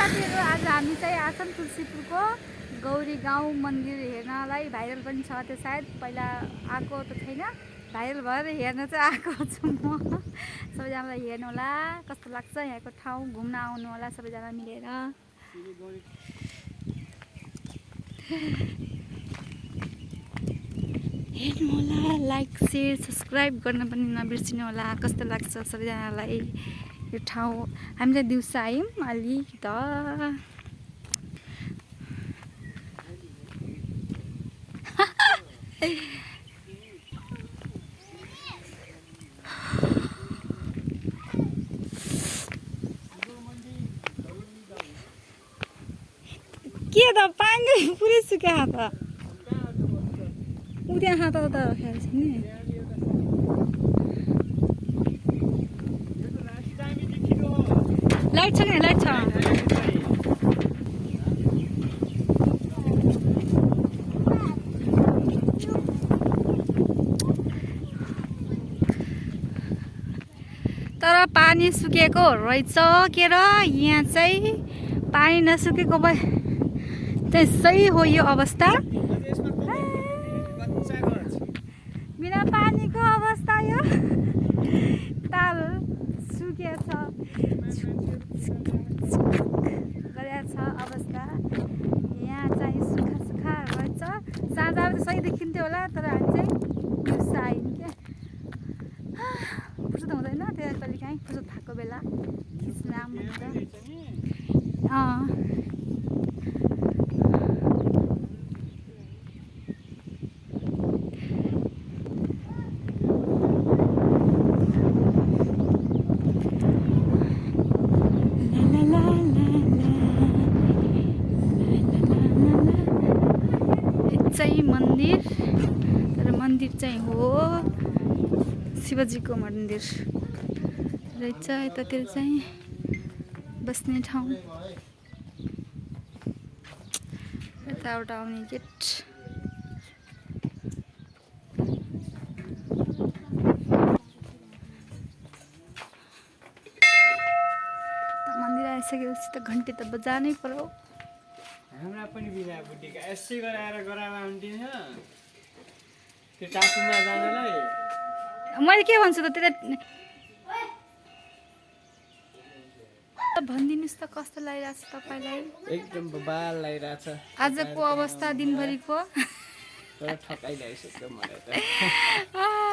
साथीहरु आज हामी चाहिँ आछौं तुलसीपुरको गौरी गाउँ मन्दिर हेर्नलाई भाइरल पनि छ त्यो सायद पहिला आएको त छैन भाइरल भएर हेर्न चाहिँ आएको छु म सबैजनालाई हेर्नु होला कस्तो लाग्छ यहाँको ठाउँ घुम्न आउनु होला सबैजना मिलेर हेर्नु होला लाइक शेयर सब्स्क्राइब गर्न पनि नबिर्सिनु होला कस्तो लाग्छ सबैजनालाई यो ठाउँ हामी चाहिँ दिउँसो आयौँ अलि त के त पानी पुरै सुक्या त उद्या हात त राखेको छ नि लाइट छ नि लाइट छ तर पानी सुकेको रहेछ के र यहाँ चाहिँ पानी नसुकेको भए त्यसै हो यो अवस्था बिना पानीको अवस्था यो ताल सुकेछ गरेछ अवस्था यहाँ चाहिँ सुक्खा सुक्खा रहेछ साँझ चाहिँ सही देखिन्थ्यो होला तर हामी चाहिँ दिउँसो आयौँ क्या फुर्सद हुँदैन त्यो कहिले काहीँ फुर्सद भएको बेला खिच्न आउँछ चाहिँ मन्दिर तर मन्दिर चाहिँ हो शिवजीको मन्दिर रहेछ यतातिर चाहिँ बस्ने ठाउँ यताबाट आउने गेट मन्दिर आइसकेपछि त घन्टी त बजानै पर्यो हमरा पनि बिना बुटीका यसै गराएर गरामा हुन्थ्यो त्यो टाकुमा जानलाई मैले के भन्छु त त्यसलाई भनिदिनुस् त कस्तो लागिरहेछ तपाईलाई एकदम बबाल लागिरहेछ आजको अवस्था दिनभरिको तर ठकाइरहेछ एकदम मलाई त